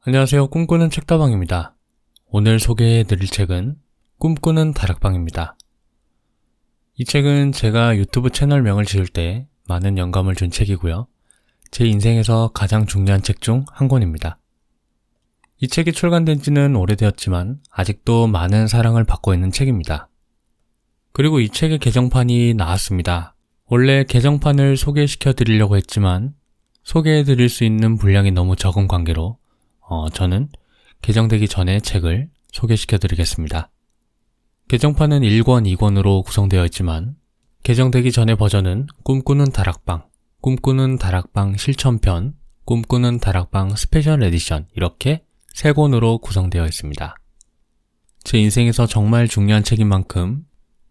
안녕하세요. 꿈꾸는 책다방입니다. 오늘 소개해드릴 책은 꿈꾸는 다락방입니다. 이 책은 제가 유튜브 채널명을 지을 때 많은 영감을 준 책이고요. 제 인생에서 가장 중요한 책 중 한 권입니다. 이 책이 출간된 지는 오래되었지만 아직도 많은 사랑을 받고 있는 책입니다. 그리고 이 책의 개정판이 나왔습니다. 원래 개정판을 소개시켜 드리려고 했지만 소개해 드릴 수 있는 분량이 너무 적은 관계로 저는 개정되기 전에 책을 소개시켜 드리겠습니다. 개정판은 1권, 2권으로 구성되어 있지만 개정되기 전의 버전은 꿈꾸는 다락방, 꿈꾸는 다락방 실천편, 꿈꾸는 다락방 스페셜 에디션 이렇게 3권으로 구성되어 있습니다. 제 인생에서 정말 중요한 책인 만큼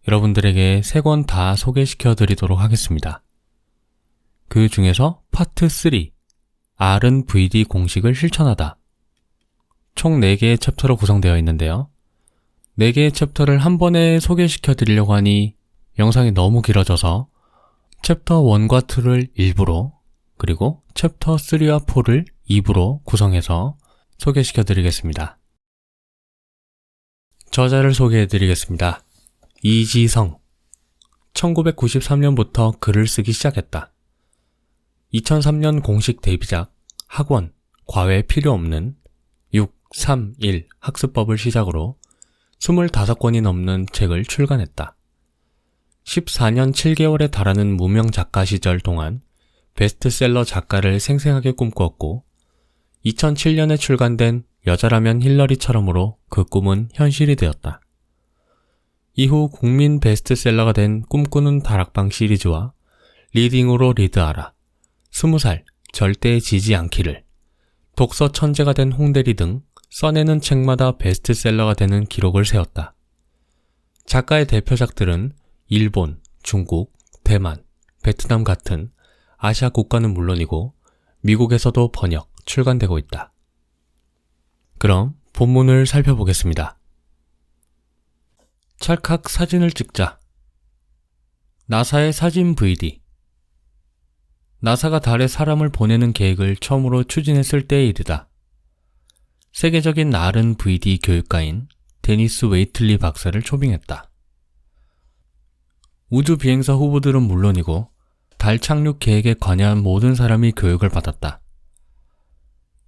여러분들에게 3권 다 소개시켜 드리도록 하겠습니다. 그 중에서 파트 3, R은 VD 공식을 실천하다. 총 4개의 챕터로 구성되어 있는데요. 4개의 챕터를 한 번에 소개시켜 드리려고 하니 영상이 너무 길어져서 챕터 1과 2를 1부로 그리고 챕터 3와 4를 2부로 구성해서 소개시켜 드리겠습니다. 저자를 소개해 드리겠습니다. 이지성. 1993년부터 글을 쓰기 시작했다. 2003년 공식 데뷔작 학원, 과외 필요 없는 631 학습법을 시작으로 25권이 넘는 책을 출간했다. 14년 7개월에 달하는 무명 작가 시절 동안 베스트셀러 작가를 생생하게 꿈꾸었고 2007년에 출간된 여자라면 힐러리처럼으로 그 꿈은 현실이 되었다. 이후 국민 베스트셀러가 된 꿈꾸는 다락방 시리즈와 리딩으로 리드하라, 20살, 절대 지지 않기를, 독서 천재가 된 홍대리 등 써내는 책마다 베스트셀러가 되는 기록을 세웠다. 작가의 대표작들은 일본, 중국, 대만, 베트남 같은 아시아 국가는 물론이고 미국에서도 번역, 출간되고 있다. 그럼 본문을 살펴보겠습니다. 찰칵 사진을 찍자. 나사의 사진 VD. 나사가 달에 사람을 보내는 계획을 처음으로 추진했을 때의 일이다. 세계적인 R은 VD 교육가인 데니스 웨이틀리 박사를 초빙했다. 우주 비행사 후보들은 물론이고 달 착륙 계획에 관여한 모든 사람이 교육을 받았다.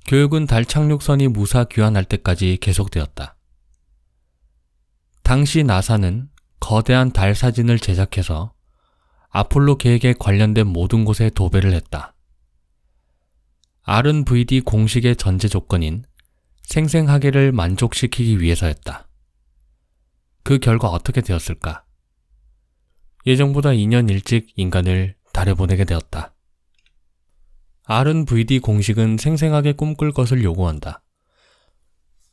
교육은 달 착륙선이 무사 귀환할 때까지 계속되었다. 당시 나사는 거대한 달 사진을 제작해서 아폴로 계획에 관련된 모든 곳에 도배를 했다. R은 VD 공식의 전제 조건인 생생하게를 만족시키기 위해서였다. 그 결과 어떻게 되었을까? 예정보다 2년 일찍 인간을 달에 보내게 되었다. R은 VD 공식은 생생하게 꿈꿀 것을 요구한다.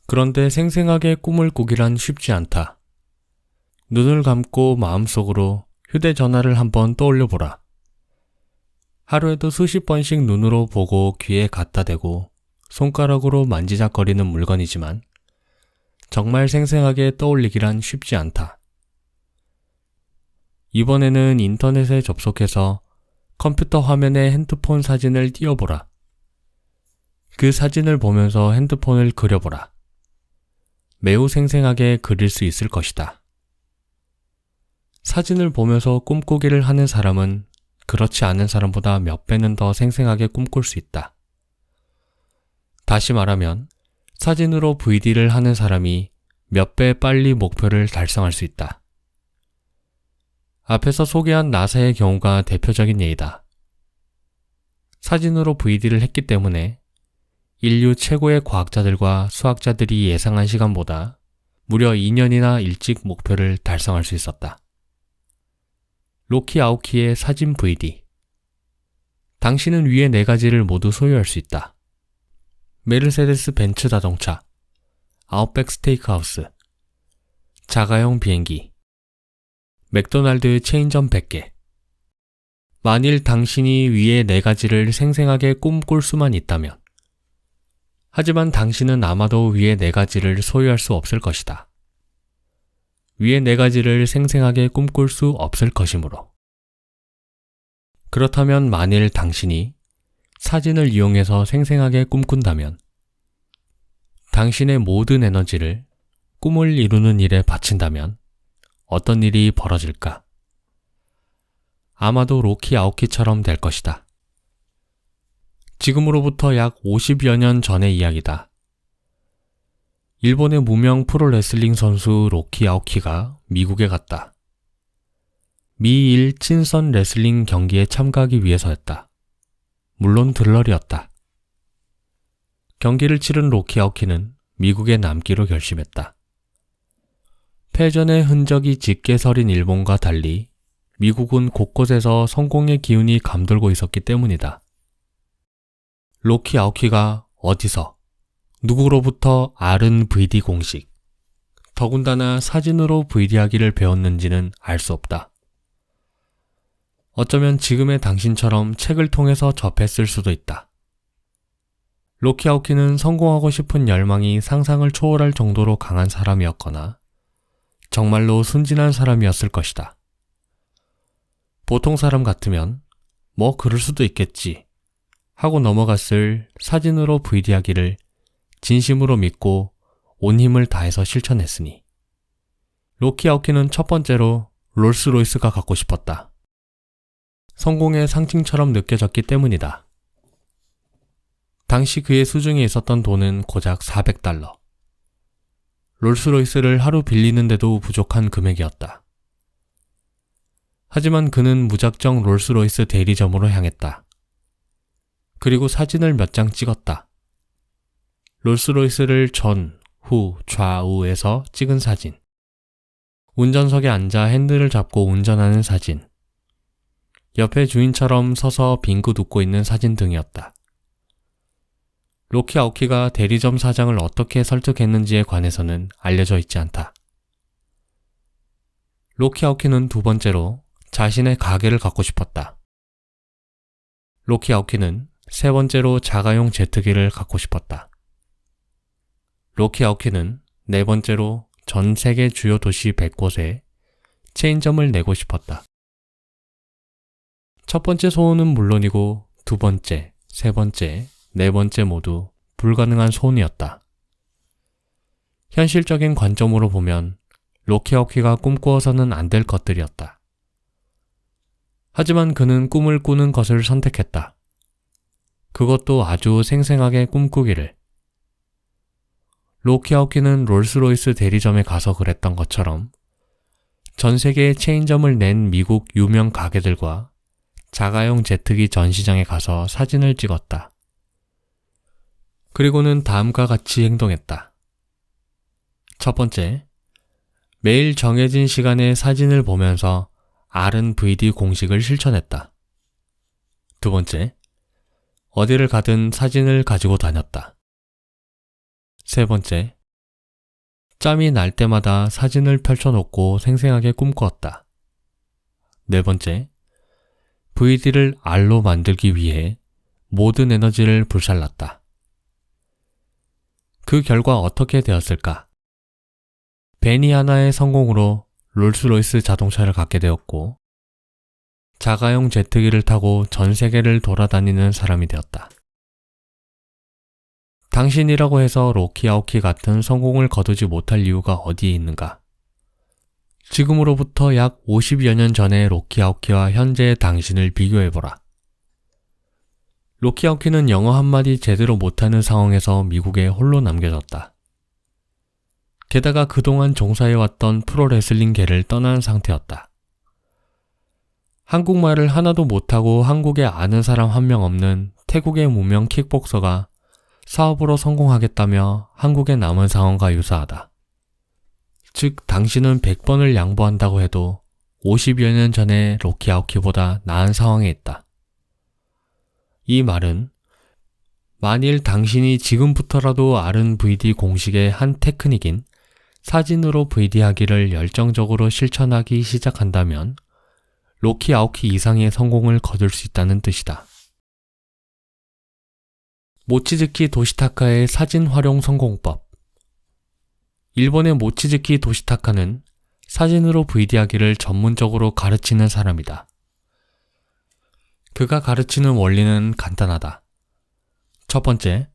그런데 생생하게 꿈을 꾸기란 쉽지 않다. 눈을 감고 마음속으로 휴대전화를 한번 떠올려보라. 하루에도 수십 번씩 눈으로 보고 귀에 갖다 대고 손가락으로 만지작거리는 물건이지만 정말 생생하게 떠올리기란 쉽지 않다. 이번에는 인터넷에 접속해서 컴퓨터 화면에 핸드폰 사진을 띄워보라. 그 사진을 보면서 핸드폰을 그려보라. 매우 생생하게 그릴 수 있을 것이다. 사진을 보면서 꿈꾸기를 하는 사람은 그렇지 않은 사람보다 몇 배는 더 생생하게 꿈꿀 수 있다. 다시 말하면 사진으로 VD를 하는 사람이 몇 배 빨리 목표를 달성할 수 있다. 앞에서 소개한 나사의 경우가 대표적인 예이다. 사진으로 VD를 했기 때문에 인류 최고의 과학자들과 수학자들이 예상한 시간보다 무려 2년이나 일찍 목표를 달성할 수 있었다. 로키 아오키의 사진 VD. 당신은 위의 4가지를 모두 소유할 수 있다. 메르세데스 벤츠 자동차, 아웃백 스테이크하우스, 자가용 비행기, 맥도날드 체인점 100개. 만일 당신이 위의 4가지를 생생하게 꿈꿀 수만 있다면, 하지만 당신은 아마도 위의 4가지를 소유할 수 없을 것이다. 위의 4가지를 생생하게 꿈꿀 수 없을 것이므로. 그렇다면 만일 당신이 사진을 이용해서 생생하게 꿈꾼다면 당신의 모든 에너지를 꿈을 이루는 일에 바친다면 어떤 일이 벌어질까? 아마도 로키 아오키처럼 될 것이다. 지금으로부터 약 50여 년 전의 이야기다. 일본의 무명 프로레슬링 선수 로키 아오키가 미국에 갔다. 미일 친선 레슬링 경기에 참가하기 위해서였다. 물론 들러리였다. 경기를 치른 로키 아오키는 미국에 남기로 결심했다. 패전의 흔적이 짙게 서린 일본과 달리 미국은 곳곳에서 성공의 기운이 감돌고 있었기 때문이다. 로키 아오키가 어디서, 누구로부터 R&VD 공식, 더군다나 사진으로 VD하기를 배웠는지는 알 수 없다. 어쩌면 지금의 당신처럼 책을 통해서 접했을 수도 있다. 로키 아오키는 성공하고 싶은 열망이 상상을 초월할 정도로 강한 사람이었거나 정말로 순진한 사람이었을 것이다. 보통 사람 같으면 뭐 그럴 수도 있겠지 하고 넘어갔을 사진으로 VD하기를 진심으로 믿고 온 힘을 다해서 실천했으니 로키 아오키는 첫 번째로 롤스로이스가 갖고 싶었다. 성공의 상징처럼 느껴졌기 때문이다. 당시 그의 수중에 있었던 돈은 고작 $400. 롤스로이스를 하루 빌리는데도 부족한 금액이었다. 하지만 그는 무작정 롤스로이스 대리점으로 향했다. 그리고 사진을 몇 장 찍었다. 롤스로이스를 전, 후, 좌우에서 찍은 사진. 운전석에 앉아 핸들을 잡고 운전하는 사진. 옆에 주인처럼 서서 빙긋 웃고 있는 사진 등이었다. 로키 아오키가 대리점 사장을 어떻게 설득했는지에 관해서는 알려져 있지 않다. 로키 아오키는 두 번째로 자신의 가게를 갖고 싶었다. 로키 아오키는 세 번째로 자가용 제트기를 갖고 싶었다. 로키 아오키는 네 번째로 전 세계 주요 도시 100곳에 체인점을 내고 싶었다. 첫 번째 소원은 물론이고 두 번째, 세 번째, 네 번째 모두 불가능한 소원이었다. 현실적인 관점으로 보면 로키 아오키가 꿈꾸어서는 안 될 것들이었다. 하지만 그는 꿈을 꾸는 것을 선택했다. 그것도 아주 생생하게 꿈꾸기를. 로키 아오키는 롤스로이스 대리점에 가서 그랬던 것처럼 전 세계에 체인점을 낸 미국 유명 가게들과 자가용 제트기 전시장에 가서 사진을 찍었다. 그리고는 다음과 같이 행동했다. 첫 번째, 매일 정해진 시간에 사진을 보면서 R&VD 공식을 실천했다. 두 번째, 어디를 가든 사진을 가지고 다녔다. 세 번째, 짬이 날 때마다 사진을 펼쳐놓고 생생하게 꿈꾸었다. 네 번째, VD를 R로 만들기 위해 모든 에너지를 불살랐다. 그 결과 어떻게 되었을까? 베니 하나의 성공으로 롤스로이스 자동차를 갖게 되었고 자가용 제트기를 타고 전 세계를 돌아다니는 사람이 되었다. 당신이라고 해서 로키 아오키 같은 성공을 거두지 못할 이유가 어디에 있는가? 지금으로부터 약 50여 년 전의 로키 아오키와 현재의 당신을 비교해보라. 로키 아오키는 영어 한마디 제대로 못하는 상황에서 미국에 홀로 남겨졌다. 게다가 그동안 종사해왔던 프로레슬링계를 떠난 상태였다. 한국말을 하나도 못하고 한국에 아는 사람 한 명 없는 태국의 무명 킥복서가 사업으로 성공하겠다며 한국에 남은 상황과 유사하다. 즉 당신은 100번을 양보한다고 해도 50여 년 전의 로키 아오키보다 나은 상황에 있다. 이 말은 만일 당신이 지금부터라도 R&VD 공식의 한 테크닉인 사진으로 VD하기를 열정적으로 실천하기 시작한다면 로키 아오키 이상의 성공을 거둘 수 있다는 뜻이다. 모치즈키 도시타카의 사진 활용 성공법. 일본의 모치즈키 도시타카는 사진으로 VD하기를 전문적으로 가르치는 사람이다. 그가 가르치는 원리는 간단하다. 첫 번째,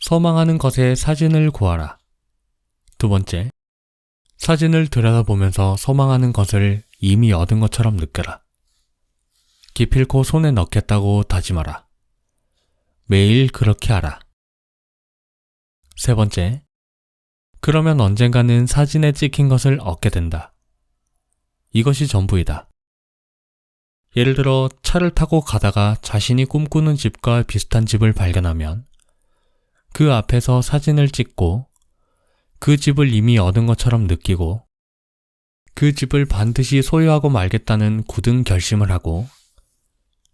소망하는 것의 사진을 구하라. 두 번째, 사진을 들여다보면서 소망하는 것을 이미 얻은 것처럼 느껴라. 기필코 손에 넣겠다고 다짐하라. 매일 그렇게 하라. 세 번째, 그러면 언젠가는 사진에 찍힌 것을 얻게 된다. 이것이 전부이다. 예를 들어 차를 타고 가다가 자신이 꿈꾸는 집과 비슷한 집을 발견하면 그 앞에서 사진을 찍고 그 집을 이미 얻은 것처럼 느끼고 그 집을 반드시 소유하고 말겠다는 굳은 결심을 하고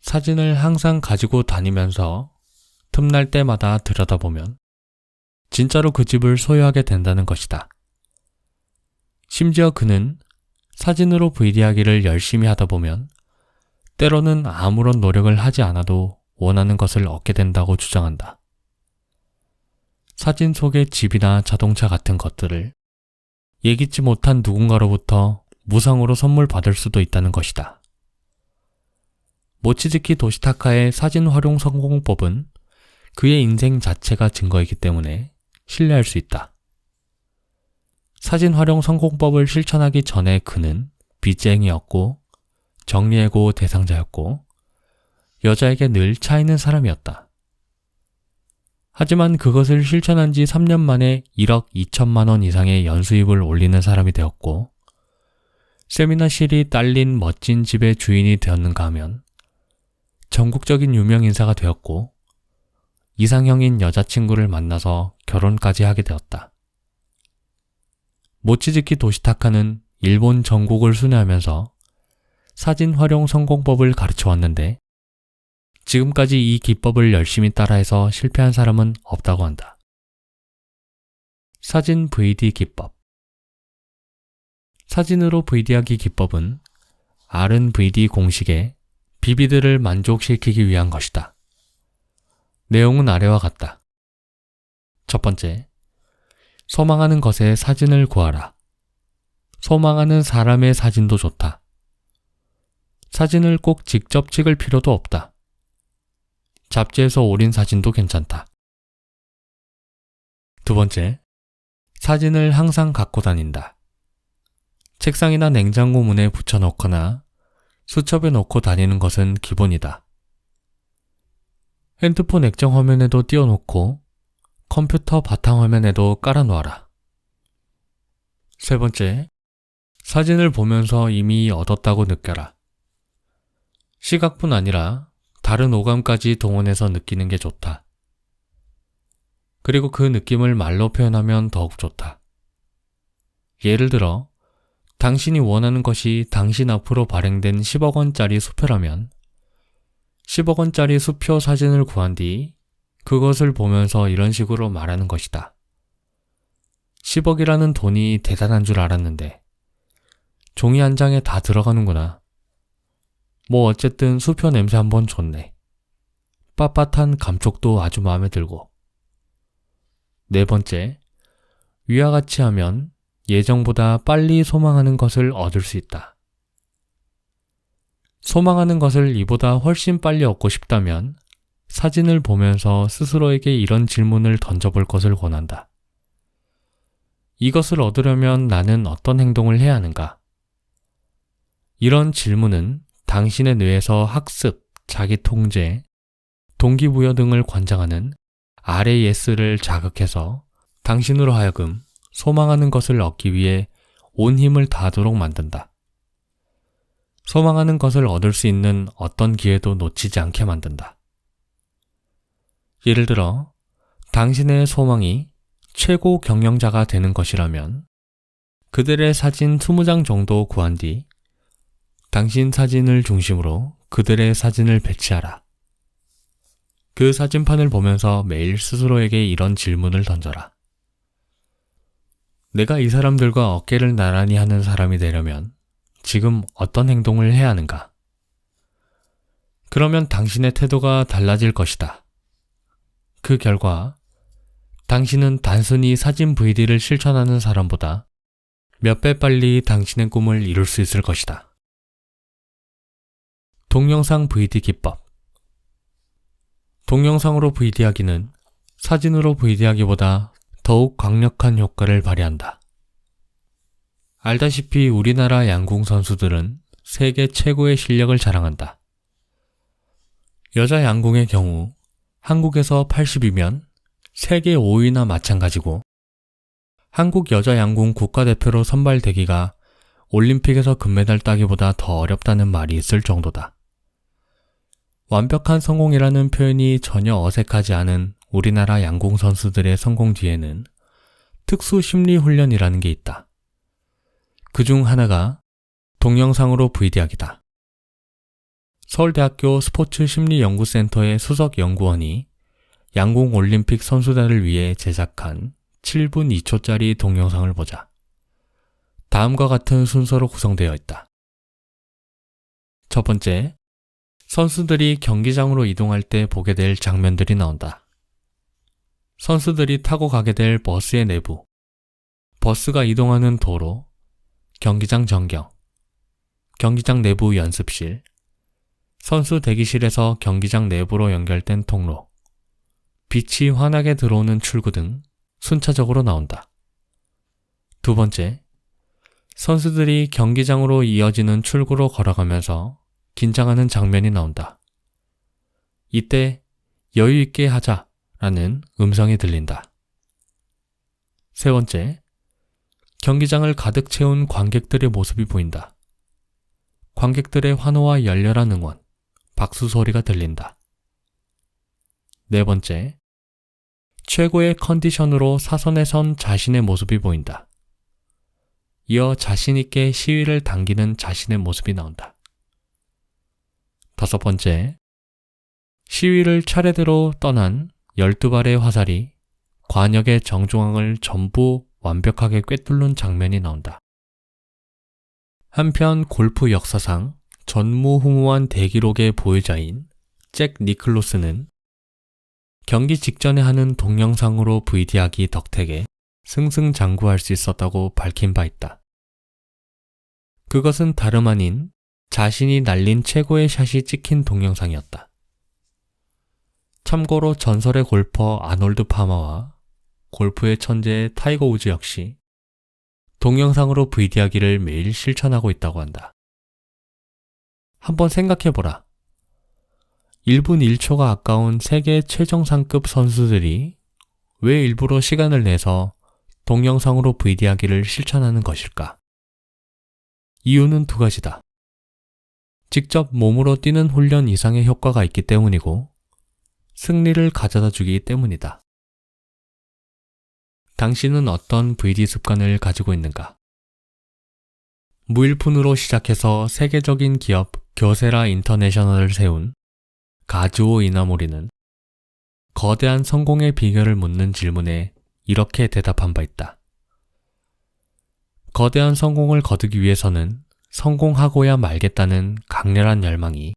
사진을 항상 가지고 다니면서 틈날 때마다 들여다보면 진짜로 그 집을 소유하게 된다는 것이다. 심지어 그는 사진으로 VD하기를 열심히 하다 보면 때로는 아무런 노력을 하지 않아도 원하는 것을 얻게 된다고 주장한다. 사진 속의 집이나 자동차 같은 것들을 예기치 못한 누군가로부터 무상으로 선물 받을 수도 있다는 것이다. 모치즈키 도시타카의 사진 활용 성공법은 그의 인생 자체가 증거이기 때문에 신뢰할 수 있다. 사진 활용 성공법을 실천하기 전에 그는 빚쟁이였고 정리해고 대상자였고 여자에게 늘 차이는 사람이었다. 하지만 그것을 실천한 지 3년 만에 1억 2천만 원 이상의 연수입을 올리는 사람이 되었고 세미나실이 딸린 멋진 집의 주인이 되었는가 하면 전국적인 유명 인사가 되었고 이상형인 여자친구를 만나서 결혼까지 하게 되었다. 모치즈키 도시타카는 일본 전국을 순회하면서 사진 활용 성공법을 가르쳐 왔는데 지금까지 이 기법을 열심히 따라해서 실패한 사람은 없다고 한다. 사진 VD 기법. 사진으로 VD하기 기법은 R&VD 공식의 비비드를 만족시키기 위한 것이다. 내용은 아래와 같다. 첫 번째, 소망하는 것의 사진을 구하라. 소망하는 사람의 사진도 좋다. 사진을 꼭 직접 찍을 필요도 없다. 잡지에서 오린 사진도 괜찮다. 두 번째, 사진을 항상 갖고 다닌다. 책상이나 냉장고 문에 붙여놓거나 수첩에 놓고 다니는 것은 기본이다. 핸드폰 액정 화면에도 띄워놓고 컴퓨터 바탕화면에도 깔아놓아라. 세 번째, 사진을 보면서 이미 얻었다고 느껴라. 시각뿐 아니라 다른 오감까지 동원해서 느끼는 게 좋다. 그리고 그 느낌을 말로 표현하면 더욱 좋다. 예를 들어, 당신이 원하는 것이 당신 앞으로 발행된 10억 원짜리 수표라면 10억 원짜리 수표 사진을 구한 뒤 그것을 보면서 이런 식으로 말하는 것이다. 10억이라는 돈이 대단한 줄 알았는데 종이 한 장에 다 들어가는구나. 뭐 어쨌든 수표 냄새 한번 좋네. 빳빳한 감촉도 아주 마음에 들고. 네 번째, 위와 같이 하면 예정보다 빨리 소망하는 것을 얻을 수 있다. 소망하는 것을 이보다 훨씬 빨리 얻고 싶다면 사진을 보면서 스스로에게 이런 질문을 던져볼 것을 권한다. 이것을 얻으려면 나는 어떤 행동을 해야 하는가? 이런 질문은 당신의 뇌에서 학습, 자기 통제, 동기부여 등을 관장하는 RAS를 자극해서 당신으로 하여금 소망하는 것을 얻기 위해 온 힘을 다하도록 만든다. 소망하는 것을 얻을 수 있는 어떤 기회도 놓치지 않게 만든다. 예를 들어, 당신의 소망이 최고 경영자가 되는 것이라면 그들의 사진 20장 정도 구한 뒤 당신 사진을 중심으로 그들의 사진을 배치하라. 그 사진판을 보면서 매일 스스로에게 이런 질문을 던져라. 내가 이 사람들과 어깨를 나란히 하는 사람이 되려면 지금 어떤 행동을 해야 하는가? 그러면 당신의 태도가 달라질 것이다. 그 결과 당신은 단순히 사진 VD를 실천하는 사람보다 몇 배 빨리 당신의 꿈을 이룰 수 있을 것이다. 동영상 VD 기법. 동영상으로 VD하기는 사진으로 VD하기보다 더욱 강력한 효과를 발휘한다. 알다시피 우리나라 양궁 선수들은 세계 최고의 실력을 자랑한다. 여자 양궁의 경우 한국에서 80이면 세계 5위나 마찬가지고, 한국 여자 양궁 국가대표로 선발되기가 올림픽에서 금메달 따기보다 더 어렵다는 말이 있을 정도다. 완벽한 성공이라는 표현이 전혀 어색하지 않은 우리나라 양궁 선수들의 성공 뒤에는 특수 심리 훈련이라는 게 있다. 그중 하나가 동영상으로 VD하기다. 서울대학교 스포츠심리연구센터의 수석 연구원이 양궁 올림픽 선수단을 위해 제작한 7분 2초짜리 동영상을 보자. 다음과 같은 순서로 구성되어 있다. 첫 번째, 선수들이 경기장으로 이동할 때 보게 될 장면들이 나온다. 선수들이 타고 가게 될 버스의 내부, 버스가 이동하는 도로, 경기장 전경, 경기장 내부 연습실, 선수 대기실에서 경기장 내부로 연결된 통로, 빛이 환하게 들어오는 출구 등 순차적으로 나온다. 두 번째, 선수들이 경기장으로 이어지는 출구로 걸어가면서 긴장하는 장면이 나온다. 이때 여유 있게 하자라는 음성이 들린다. 세 번째, 경기장을 가득 채운 관객들의 모습이 보인다. 관객들의 환호와 열렬한 응원, 박수 소리가 들린다. 네 번째, 최고의 컨디션으로 사선에 선 자신의 모습이 보인다. 이어 자신있게 시위를 당기는 자신의 모습이 나온다. 다섯 번째, 시위를 차례대로 떠난 12발의 화살이 관역의 정중앙을 전부 완벽하게 꿰뚫는 장면이 나온다. 한편 골프 역사상 전무후무한 대기록의 보유자인 잭 니클로스는 경기 직전에 하는 동영상으로 VD하기 덕택에 승승장구할 수 있었다고 밝힌 바 있다. 그것은 다름 아닌 자신이 날린 최고의 샷이 찍힌 동영상이었다. 참고로 전설의 골퍼 아놀드 파머와 골프의 천재 타이거 우즈 역시 동영상으로 VD하기를 매일 실천하고 있다고 한다. 한번 생각해보라. 1분 1초가 아까운 세계 최정상급 선수들이 왜 일부러 시간을 내서 동영상으로 VD하기를 실천하는 것일까? 이유는 두 가지다. 직접 몸으로 뛰는 훈련 이상의 효과가 있기 때문이고, 승리를 가져다 주기 때문이다. 당신은 어떤 VD 습관을 가지고 있는가? 무일푼으로 시작해서 세계적인 기업 교세라 인터내셔널을 세운 가즈오 이나모리는 거대한 성공의 비결을 묻는 질문에 이렇게 대답한 바 있다. 거대한 성공을 거두기 위해서는 성공하고야 말겠다는 강렬한 열망이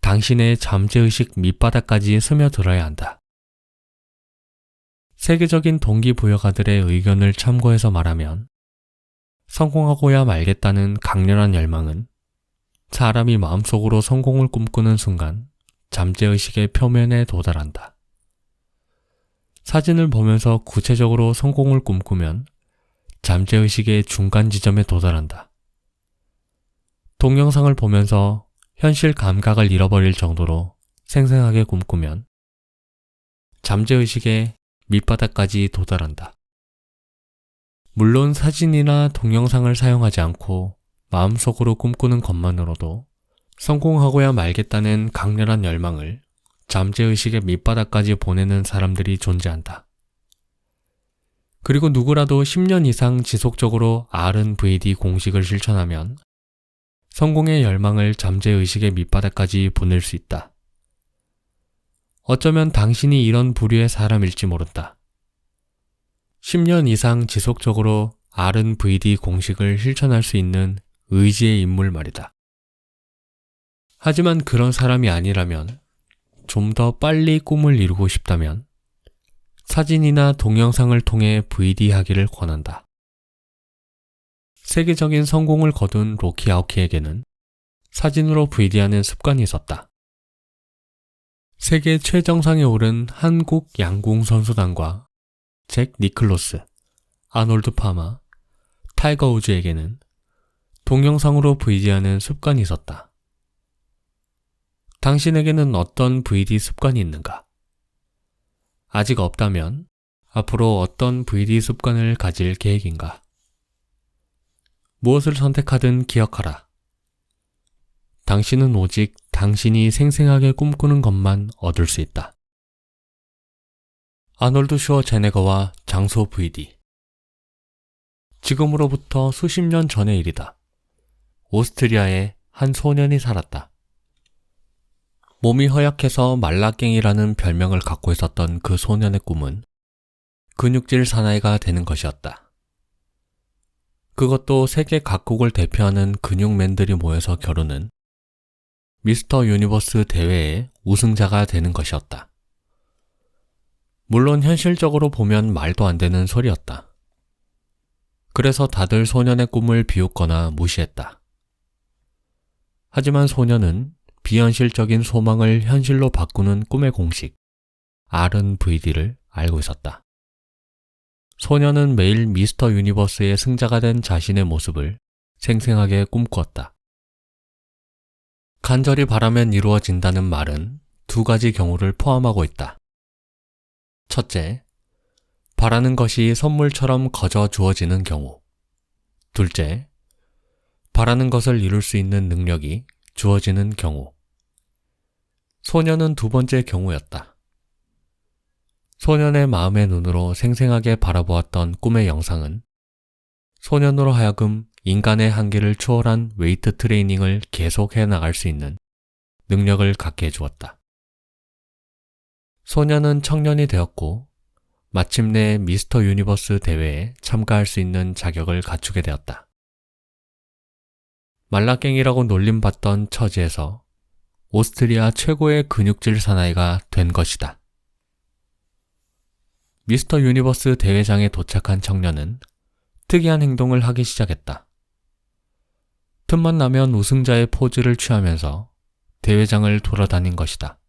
당신의 잠재의식 밑바닥까지 스며들어야 한다. 세계적인 동기부여가들의 의견을 참고해서 말하면 성공하고야 말겠다는 강렬한 열망은 사람이 마음속으로 성공을 꿈꾸는 순간 잠재의식의 표면에 도달한다. 사진을 보면서 구체적으로 성공을 꿈꾸면 잠재의식의 중간 지점에 도달한다. 동영상을 보면서 현실 감각을 잃어버릴 정도로 생생하게 꿈꾸면 잠재의식의 밑바닥까지 도달한다. 물론 사진이나 동영상을 사용하지 않고 마음속으로 꿈꾸는 것만으로도 성공하고야 말겠다는 강렬한 열망을 잠재의식의 밑바닥까지 보내는 사람들이 존재한다. 그리고 누구라도 10년 이상 지속적으로 R&VD 공식을 실천하면 성공의 열망을 잠재의식의 밑바닥까지 보낼 수 있다. 어쩌면 당신이 이런 부류의 사람일지 모른다. 10년 이상 지속적으로 R&VD 공식을 실천할 수 있는 의지의 인물 말이다. 하지만 그런 사람이 아니라면, 좀 더 빨리 꿈을 이루고 싶다면 사진이나 동영상을 통해 VD하기를 권한다. 세계적인 성공을 거둔 로키 아오키에게는 사진으로 VD하는 습관이 있었다. 세계 최정상에 오른 한국 양궁 선수단과 잭 니클로스, 아놀드 파마, 타이거 우즈에게는 동영상으로 VD하는 습관이 있었다. 당신에게는 어떤 VD 습관이 있는가? 아직 없다면 앞으로 어떤 VD 습관을 가질 계획인가? 무엇을 선택하든 기억하라. 당신은 오직 당신이 생생하게 꿈꾸는 것만 얻을 수 있다. 아놀드 슈워제네거와 장소 VD. 지금으로부터 수십 년 전의 일이다. 오스트리아에 한 소년이 살았다. 몸이 허약해서 말라깽이라는 별명을 갖고 있었던 그 소년의 꿈은 근육질 사나이가 되는 것이었다. 그것도 세계 각국을 대표하는 근육맨들이 모여서 겨루는 미스터 유니버스 대회의 우승자가 되는 것이었다. 물론 현실적으로 보면 말도 안 되는 소리였다. 그래서 다들 소년의 꿈을 비웃거나 무시했다. 하지만 소년은 비현실적인 소망을 현실로 바꾸는 꿈의 공식, RNVD를 알고 있었다. 소년은 매일 미스터 유니버스의 승자가 된 자신의 모습을 생생하게 꿈꾸었다. 간절히 바라면 이루어진다는 말은 두 가지 경우를 포함하고 있다. 첫째, 바라는 것이 선물처럼 거저 주어지는 경우. 둘째, 바라는 것을 이룰 수 있는 능력이 주어지는 경우. 소년은 두 번째 경우였다. 소년의 마음의 눈으로 생생하게 바라보았던 꿈의 영상은 소년으로 하여금 인간의 한계를 초월한 웨이트 트레이닝을 계속해 나갈 수 있는 능력을 갖게 해주었다. 소년은 청년이 되었고 마침내 미스터 유니버스 대회에 참가할 수 있는 자격을 갖추게 되었다. 말라깽이라고 놀림받던 처지에서 오스트리아 최고의 근육질 사나이가 된 것이다. 미스터 유니버스 대회장에 도착한 청년은 특이한 행동을 하기 시작했다. 틈만 나면 우승자의 포즈를 취하면서 대회장을 돌아다닌 것이다.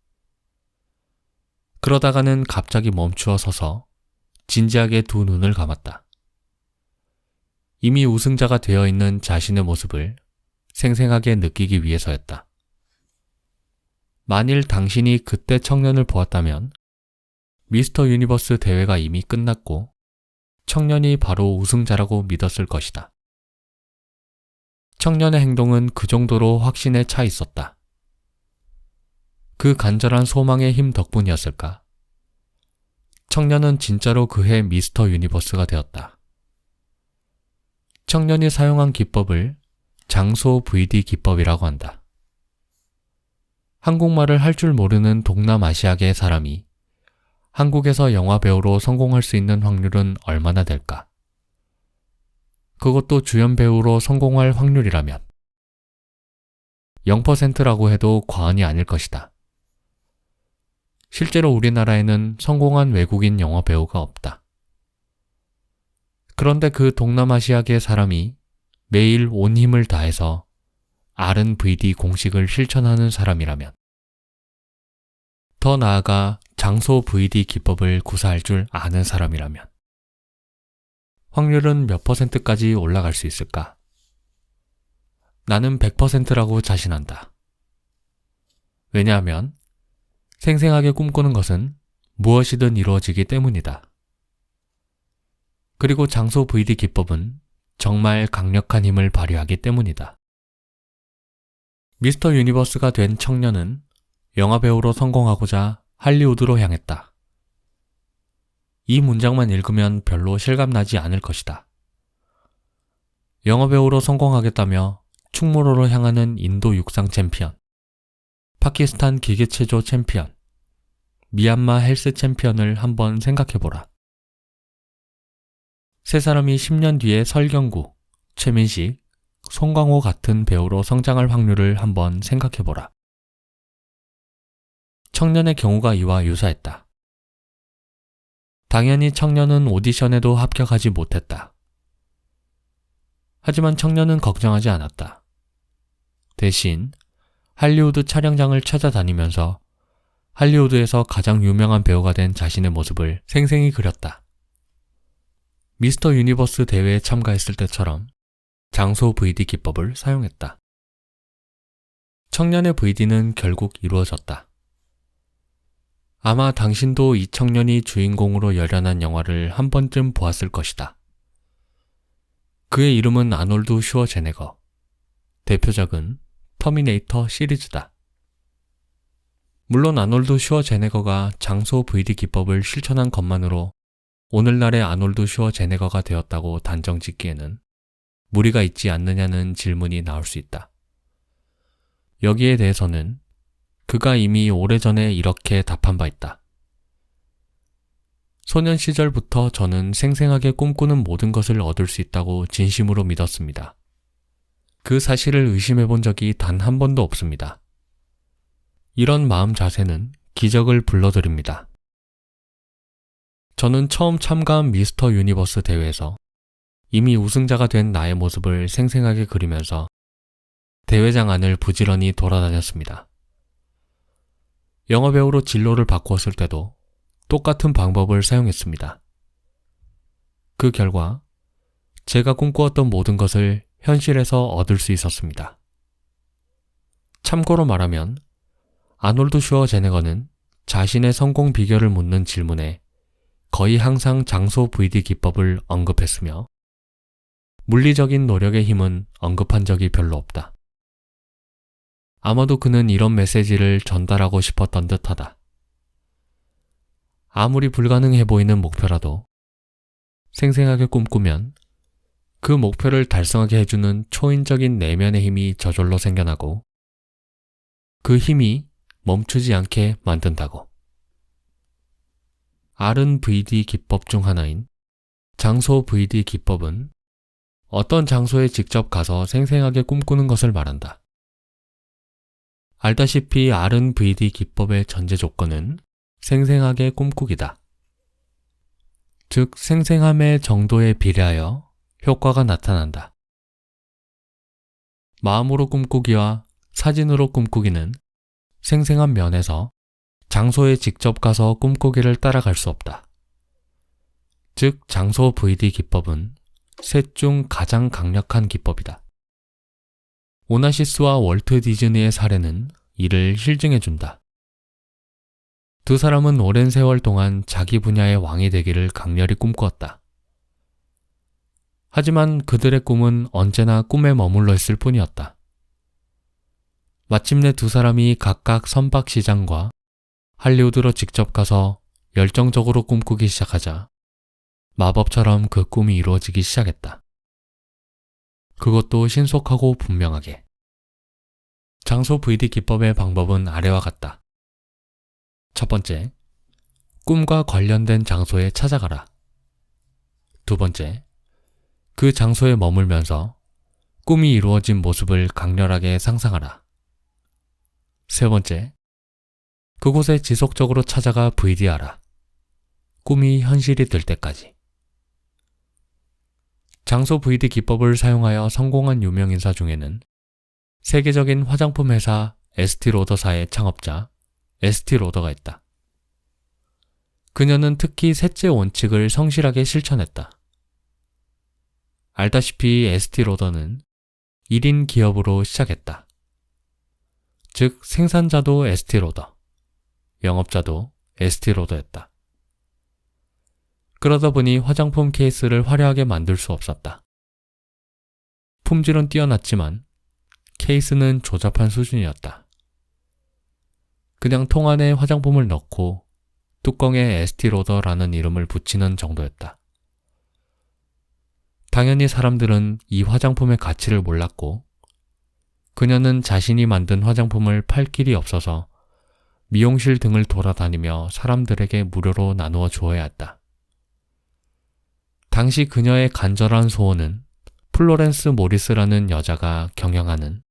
그러다가는 갑자기 멈추어 서서 진지하게 두 눈을 감았다. 이미 우승자가 되어 있는 자신의 모습을 생생하게 느끼기 위해서였다. 만일 당신이 그때 청년을 보았다면 미스터 유니버스 대회가 이미 끝났고 청년이 바로 우승자라고 믿었을 것이다. 청년의 행동은 그 정도로 확신에 차 있었다. 그 간절한 소망의 힘 덕분이었을까? 청년은 진짜로 그해 미스터 유니버스가 되었다. 청년이 사용한 기법을 장소 VD 기법이라고 한다. 한국말을 할 줄 모르는 동남아시아계 사람이 한국에서 영화배우로 성공할 수 있는 확률은 얼마나 될까? 그것도 주연 배우로 성공할 확률이라면 0%라고 해도 과언이 아닐 것이다. 실제로 우리나라에는 성공한 외국인 영화 배우가 없다. 그런데 그 동남아시아계 사람이 매일 온 힘을 다해서 RNVD 공식을 실천하는 사람이라면, 더 나아가 장소 VD 기법을 구사할 줄 아는 사람이라면 확률은 몇 %까지 올라갈 수 있을까? 나는 100%라고 자신한다. 왜냐하면 생생하게 꿈꾸는 것은 무엇이든 이루어지기 때문이다. 그리고 장소 VD 기법은 정말 강력한 힘을 발휘하기 때문이다. 미스터 유니버스가 된 청년은 영화배우로 성공하고자 할리우드로 향했다. 이 문장만 읽으면 별로 실감나지 않을 것이다. 영화배우로 성공하겠다며 충무로로 향하는 인도 육상 챔피언, 파키스탄 기계체조 챔피언, 미얀마 헬스 챔피언을 한번 생각해보라. 세 사람이 10년 뒤에 설경구, 최민식, 송강호 같은 배우로 성장할 확률을 한번 생각해보라. 청년의 경우가 이와 유사했다. 당연히 청년은 오디션에도 합격하지 못했다. 하지만 청년은 걱정하지 않았다. 대신 할리우드 촬영장을 찾아다니면서 할리우드에서 가장 유명한 배우가 된 자신의 모습을 생생히 그렸다. 미스터 유니버스 대회에 참가했을 때처럼 장소 VD 기법을 사용했다. 청년의 VD는 결국 이루어졌다. 아마 당신도 이 청년이 주인공으로 열연한 영화를 한 번쯤 보았을 것이다. 그의 이름은 아놀드 슈워제네거. 대표작은 터미네이터 시리즈다. 물론 아놀드 슈워제네거가 장소 VD 기법을 실천한 것만으로 오늘날의 아놀드 슈워제네거가 되었다고 단정 짓기에는 무리가 있지 않느냐는 질문이 나올 수 있다. 여기에 대해서는 그가 이미 오래전에 이렇게 답한 바 있다. 소년 시절부터 저는 생생하게 꿈꾸는 모든 것을 얻을 수 있다고 진심으로 믿었습니다. 그 사실을 의심해 본 적이 단 한 번도 없습니다. 이런 마음 자세는 기적을 불러들입니다. 저는 처음 참가한 미스터 유니버스 대회에서 이미 우승자가 된 나의 모습을 생생하게 그리면서 대회장 안을 부지런히 돌아다녔습니다. 영화배우로 진로를 바꾸었을 때도 똑같은 방법을 사용했습니다. 그 결과 제가 꿈꾸었던 모든 것을 현실에서 얻을 수 있었습니다. 참고로 말하면 아놀드 슈워제네거는 자신의 성공 비결을 묻는 질문에 거의 항상 장소 VD 기법을 언급했으며 물리적인 노력의 힘은 언급한 적이 별로 없다. 아마도 그는 이런 메시지를 전달하고 싶었던 듯하다. 아무리 불가능해 보이는 목표라도 생생하게 꿈꾸면 그 목표를 달성하게 해주는 초인적인 내면의 힘이 저절로 생겨나고 그 힘이 멈추지 않게 만든다고. RNVD 기법 중 하나인 장소 VD 기법은 어떤 장소에 직접 가서 생생하게 꿈꾸는 것을 말한다. 알다시피 RNVD 기법의 전제 조건은 생생하게 꿈꾸기다. 즉, 생생함의 정도에 비례하여 효과가 나타난다. 마음으로 꿈꾸기와 사진으로 꿈꾸기는 생생한 면에서 장소에 직접 가서 꿈꾸기를 따라갈 수 없다. 즉, 장소 VD 기법은 셋 중 가장 강력한 기법이다. 오나시스와 월트 디즈니의 사례는 이를 실증해준다. 두 사람은 오랜 세월 동안 자기 분야의 왕이 되기를 강렬히 꿈꾸었다. 하지만 그들의 꿈은 언제나 꿈에 머물러 있을 뿐이었다. 마침내 두 사람이 각각 선박시장과 할리우드로 직접 가서 열정적으로 꿈꾸기 시작하자 마법처럼 그 꿈이 이루어지기 시작했다. 그것도 신속하고 분명하게. 장소 VD 기법의 방법은 아래와 같다. 첫 번째, 꿈과 관련된 장소에 찾아가라. 두 번째, 그 장소에 머물면서 꿈이 이루어진 모습을 강렬하게 상상하라. 세 번째, 그곳에 지속적으로 찾아가 VD하라. 꿈이 현실이 될 때까지. 장소 VD 기법을 사용하여 성공한 유명인사 중에는 세계적인 화장품 회사 에스티로더사의 창업자 에스티로더가 있다. 그녀는 특히 셋째 원칙을 성실하게 실천했다. 알다시피 에스티로더는 1인 기업으로 시작했다. 즉, 생산자도 에스티로더, 영업자도 에스티로더였다. 그러다 보니 화장품 케이스를 화려하게 만들 수 없었다. 품질은 뛰어났지만 케이스는 조잡한 수준이었다. 그냥 통 안에 화장품을 넣고 뚜껑에 에스티로더라는 이름을 붙이는 정도였다. 당연히 사람들은 이 화장품의 가치를 몰랐고 그녀는 자신이 만든 화장품을 팔 길이 없어서 미용실 등을 돌아다니며 사람들에게 무료로 나누어 주어야 했다. 당시 그녀의 간절한 소원은 플로렌스 모리스라는 여자가 경영하는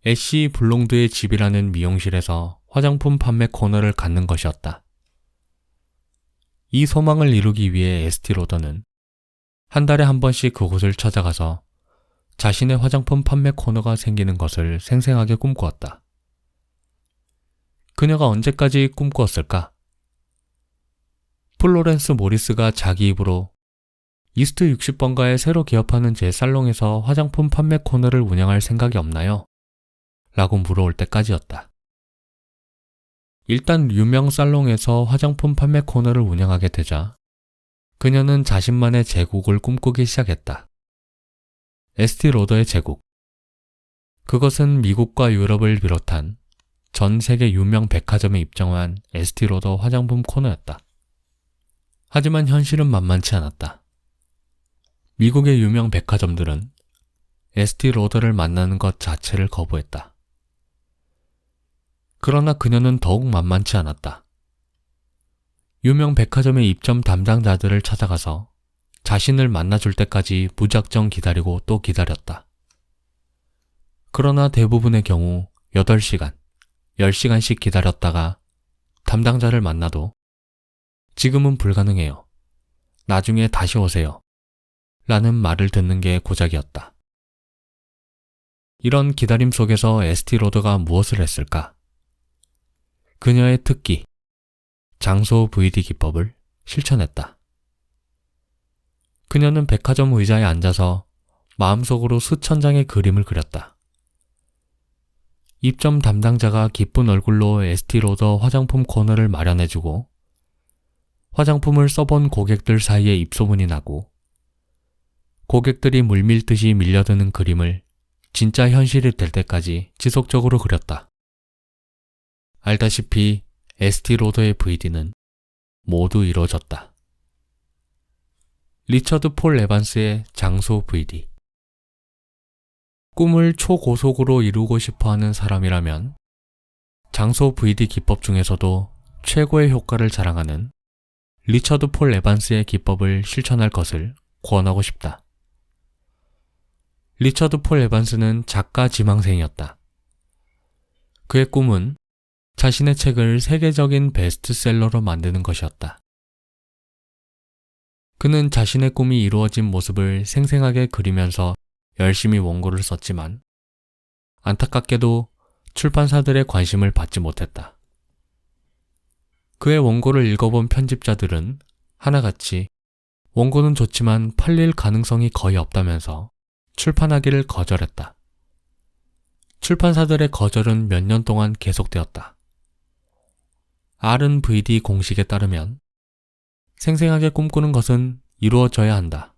애쉬 블롱드의 집이라는 미용실에서 화장품 판매 코너를 갖는 것이었다. 이 소망을 이루기 위해 에스티로더는 한 달에 한 번씩 그곳을 찾아가서 자신의 화장품 판매 코너가 생기는 것을 생생하게 꿈꾸었다. 그녀가 언제까지 꿈꾸었을까? 플로렌스 모리스가 자기 입으로 이스트 60번가에 새로 개업하는 제 살롱에서 화장품 판매 코너를 운영할 생각이 없나요? 라고 물어올 때까지였다. 일단 유명 살롱에서 화장품 판매 코너를 운영하게 되자 그녀는 자신만의 제국을 꿈꾸기 시작했다. 에스티 로더의 제국. 그것은 미국과 유럽을 비롯한 전 세계 유명 백화점에 입점한 에스티 로더 화장품 코너였다. 하지만 현실은 만만치 않았다. 미국의 유명 백화점들은 에스티 로더를 만나는 것 자체를 거부했다. 그러나 그녀는 더욱 만만치 않았다. 유명 백화점의 입점 담당자들을 찾아가서 자신을 만나줄 때까지 무작정 기다리고 또 기다렸다. 그러나 대부분의 경우 8시간, 10시간씩 기다렸다가 담당자를 만나도 지금은 불가능해요. 나중에 다시 오세요. 라는 말을 듣는 게 고작이었다. 이런 기다림 속에서 에스티 로더가 무엇을 했을까? 그녀의 특기, 장소 VD 기법을 실천했다. 그녀는 백화점 의자에 앉아서 마음속으로 수천 장의 그림을 그렸다. 입점 담당자가 기쁜 얼굴로 에스티 로더 화장품 코너를 마련해주고 화장품을 써본 고객들 사이에 입소문이 나고 고객들이 물밀듯이 밀려드는 그림을 진짜 현실이 될 때까지 지속적으로 그렸다. 알다시피 에스티 로더의 VD는 모두 이루어졌다. 리처드 폴 에반스의 장소 VD. 꿈을 초고속으로 이루고 싶어하는 사람이라면 장소 VD 기법 중에서도 최고의 효과를 자랑하는 리처드 폴 에반스의 기법을 실천할 것을 권하고 싶다. 리처드 폴 에반스는 작가 지망생이었다. 그의 꿈은 자신의 책을 세계적인 베스트셀러로 만드는 것이었다. 그는 자신의 꿈이 이루어진 모습을 생생하게 그리면서 열심히 원고를 썼지만 안타깝게도 출판사들의 관심을 받지 못했다. 그의 원고를 읽어본 편집자들은 하나같이 원고는 좋지만 팔릴 가능성이 거의 없다면서 출판하기를 거절했다. 출판사들의 거절은 몇 년 동안 계속되었다. R&VD 공식에 따르면 생생하게 꿈꾸는 것은 이루어져야 한다.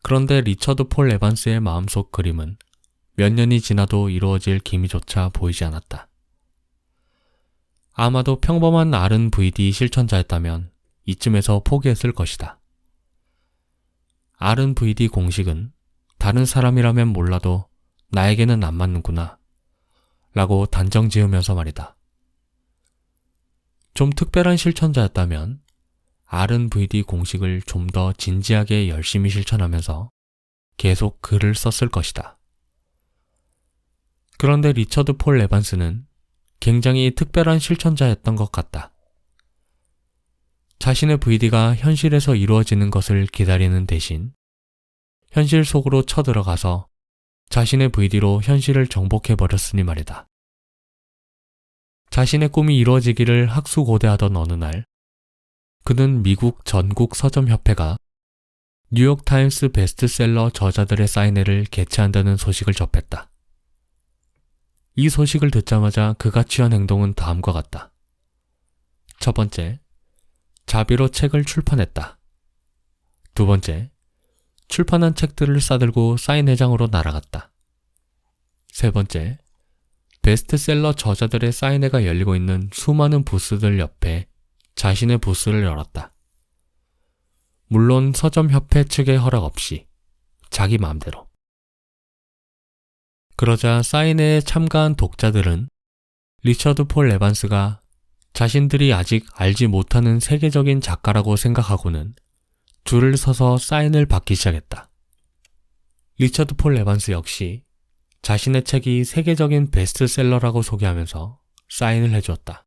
그런데 리처드 폴 에반스의 마음속 그림은 몇 년이 지나도 이루어질 기미조차 보이지 않았다. 아마도 평범한 R&VD 실천자였다면 이쯤에서 포기했을 것이다. R&VD 공식은 다른 사람이라면 몰라도 나에게는 안 맞는구나 라고 단정 지으면서 말이다. 좀 특별한 실천자였다면 R&VD 공식을 좀 더 진지하게 열심히 실천하면서 계속 글을 썼을 것이다. 그런데 리처드 폴 에반스는 굉장히 특별한 실천자였던 것 같다. 자신의 VD가 현실에서 이루어지는 것을 기다리는 대신 현실 속으로 쳐들어가서 자신의 VD로 현실을 정복해버렸으니 말이다. 자신의 꿈이 이루어지기를 학수고대하던 어느 날 그는 미국 전국 서점협회가 뉴욕타임스 베스트셀러 저자들의 사인회를 개최한다는 소식을 접했다. 이 소식을 듣자마자 그가 취한 행동은 다음과 같다. 첫 번째, 자비로 책을 출판했다. 두 번째, 출판한 책들을 싸들고 사인회장으로 날아갔다. 세 번째, 베스트셀러 저자들의 사인회가 열리고 있는 수많은 부스들 옆에 자신의 부스를 열었다. 물론 서점협회 측의 허락 없이 자기 마음대로. 그러자 사인회에 참가한 독자들은 리처드 폴 에반스가 자신들이 아직 알지 못하는 세계적인 작가라고 생각하고는 줄을 서서 사인을 받기 시작했다. 리처드 폴 에반스 역시 자신의 책이 세계적인 베스트셀러라고 소개하면서 사인을 해주었다.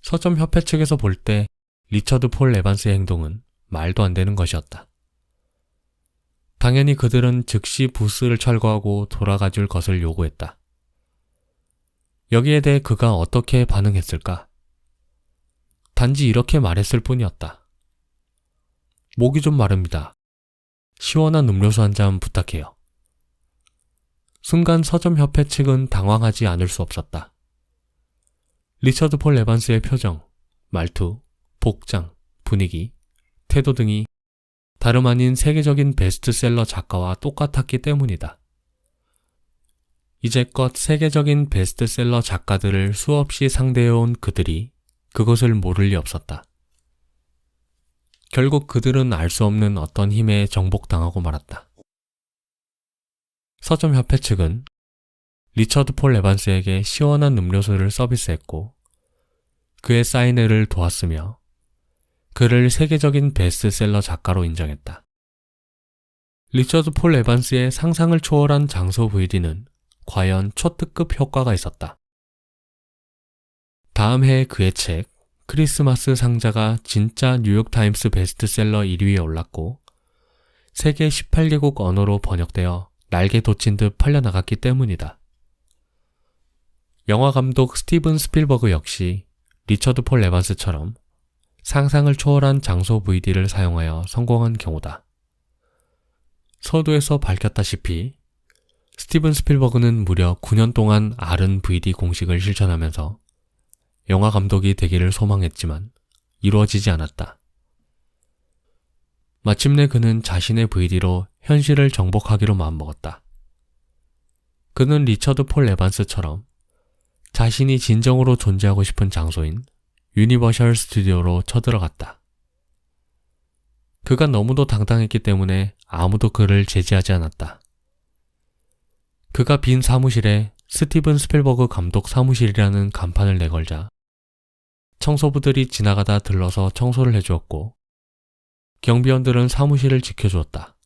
서점협회 측에서 볼 때 리처드 폴 에반스의 행동은 말도 안 되는 것이었다. 당연히 그들은 즉시 부스를 철거하고 돌아가 줄 것을 요구했다. 여기에 대해 그가 어떻게 반응했을까? 단지 이렇게 말했을 뿐이었다. 목이 좀 마릅니다. 시원한 음료수 한 잔 부탁해요. 순간 서점협회 측은 당황하지 않을 수 없었다. 리처드 폴 에반스의 표정, 말투, 복장, 분위기, 태도 등이 다름 아닌 세계적인 베스트셀러 작가와 똑같았기 때문이다. 이제껏 세계적인 베스트셀러 작가들을 수없이 상대해온 그들이 그것을 모를 리 없었다. 결국 그들은 알 수 없는 어떤 힘에 정복당하고 말았다. 서점협회 측은 리처드 폴 에반스에게 시원한 음료수를 서비스했고 그의 사인회를 도왔으며 그를 세계적인 베스트셀러 작가로 인정했다. 리처드 폴 에반스의 상상을 초월한 장소 VD는 과연 초특급 효과가 있었다. 다음 해 그의 책 크리스마스 상자가 진짜 뉴욕타임스 베스트셀러 1위에 올랐고 세계 18개국 언어로 번역되어 날개 돋친 듯 팔려나갔기 때문이다. 영화 감독 스티븐 스필버그 역시 리처드 폴 에반스처럼 상상을 초월한 장소 VD를 사용하여 성공한 경우다. 서두에서 밝혔다시피 스티븐 스필버그는 무려 9년 동안 R은 VD 공식을 실천하면서 영화 감독이 되기를 소망했지만 이루어지지 않았다. 마침내 그는 자신의 VD로 현실을 정복하기로 마음먹었다. 그는 리처드 폴 에반스처럼 자신이 진정으로 존재하고 싶은 장소인 유니버셜 스튜디오로 쳐들어갔다. 그가 너무도 당당했기 때문에 아무도 그를 제지하지 않았다. 그가 빈 사무실에 스티븐 스필버그 감독 사무실이라는 간판을 내걸자 청소부들이 지나가다 들러서 청소를 해주었고 경비원들은 사무실을 지켜주었다.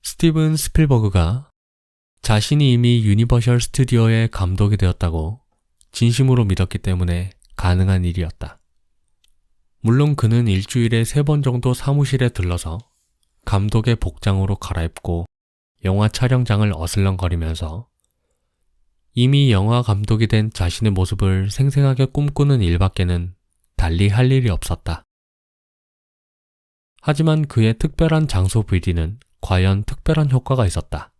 스티븐 스필버그가 자신이 이미 유니버셜 스튜디오의 감독이 되었다고 진심으로 믿었기 때문에 가능한 일이었다. 물론 그는 일주일에 3번 정도 사무실에 들러서 감독의 복장으로 갈아입고 영화 촬영장을 어슬렁거리면서 이미 영화 감독이 된 자신의 모습을 생생하게 꿈꾸는 일밖에는 달리 할 일이 없었다. 하지만 그의 특별한 장소 VD는 과연 특별한 효과가 있었다.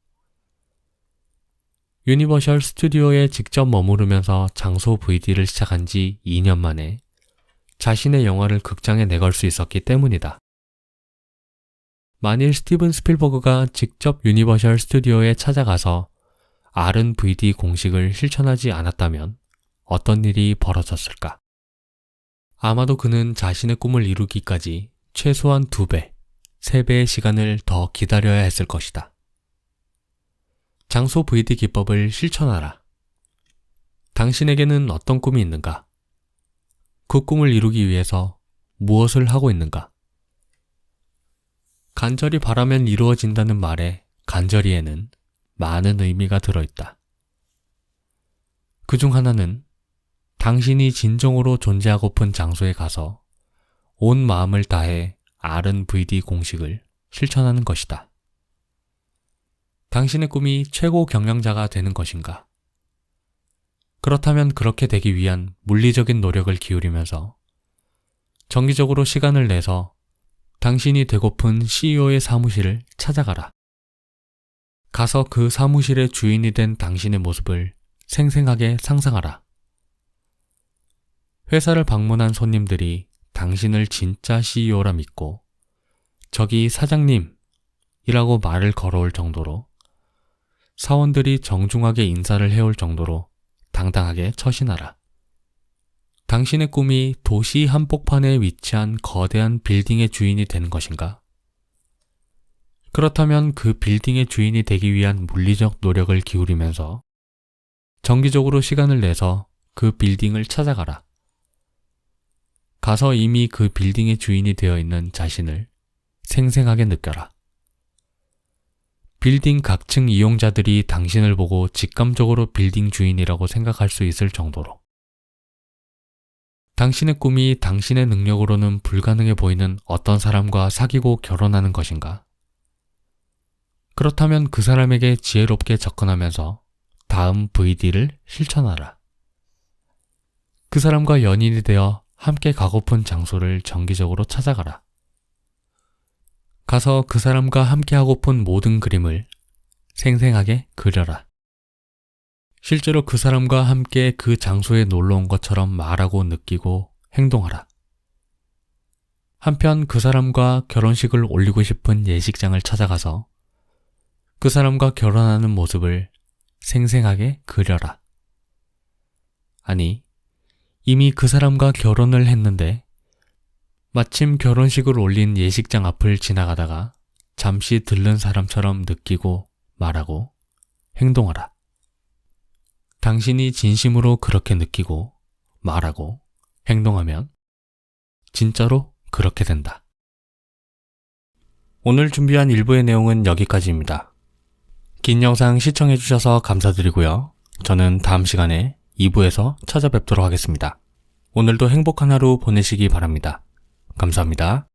유니버셜 스튜디오에 직접 머무르면서 장소 VD를 시작한 지 2년 만에 자신의 영화를 극장에 내걸 수 있었기 때문이다. 만일 스티븐 스필버그가 직접 유니버셜 스튜디오에 찾아가서 R은 VD 공식을 실천하지 않았다면 어떤 일이 벌어졌을까? 아마도 그는 자신의 꿈을 이루기까지 최소한 2배, 3배의 시간을 더 기다려야 했을 것이다. 장소 VD 기법을 실천하라. 당신에게는 어떤 꿈이 있는가? 그 꿈을 이루기 위해서 무엇을 하고 있는가? 간절히 바라면 이루어진다는 말에 간절히에는 많은 의미가 들어있다. 그중 하나는 당신이 진정으로 존재하고픈 장소에 가서 온 마음을 다해 R은 VD 공식을 실천하는 것이다. 당신의 꿈이 최고 경영자가 되는 것인가? 그렇다면 그렇게 되기 위한 물리적인 노력을 기울이면서 정기적으로 시간을 내서 당신이 되고픈 CEO의 사무실을 찾아가라. 가서 그 사무실의 주인이 된 당신의 모습을 생생하게 상상하라. 회사를 방문한 손님들이 당신을 진짜 CEO라 믿고 저기 사장님이라고 말을 걸어올 정도로 사원들이 정중하게 인사를 해올 정도로 당당하게 처신하라. 당신의 꿈이 도시 한복판에 위치한 거대한 빌딩의 주인이 되는 것인가? 그렇다면 그 빌딩의 주인이 되기 위한 물리적 노력을 기울이면서 정기적으로 시간을 내서 그 빌딩을 찾아가라. 가서 이미 그 빌딩의 주인이 되어 있는 자신을 생생하게 느껴라. 빌딩 각층 이용자들이 당신을 보고 직감적으로 빌딩 주인이라고 생각할 수 있을 정도로. 당신의 꿈이 당신의 능력으로는 불가능해 보이는 어떤 사람과 사귀고 결혼하는 것인가? 그렇다면 그 사람에게 지혜롭게 접근하면서 다음 VD를 실천하라. 그 사람과 연인이 되어 함께 가고픈 장소를 정기적으로 찾아가라. 가서 그 사람과 함께 하고픈 모든 그림을 생생하게 그려라. 실제로 그 사람과 함께 그 장소에 놀러 온 것처럼 말하고 느끼고 행동하라. 한편 그 사람과 결혼식을 올리고 싶은 예식장을 찾아가서 그 사람과 결혼하는 모습을 생생하게 그려라. 아니, 이미 그 사람과 결혼을 했는데 마침 결혼식을 올린 예식장 앞을 지나가다가 잠시 들른 사람처럼 느끼고 말하고 행동하라. 당신이 진심으로 그렇게 느끼고 말하고 행동하면 진짜로 그렇게 된다. 오늘 준비한 일부의 내용은 여기까지입니다. 긴 영상 시청해주셔서 감사드리고요. 저는 다음 시간에 2부에서 찾아뵙도록 하겠습니다. 오늘도 행복한 하루 보내시기 바랍니다. 감사합니다.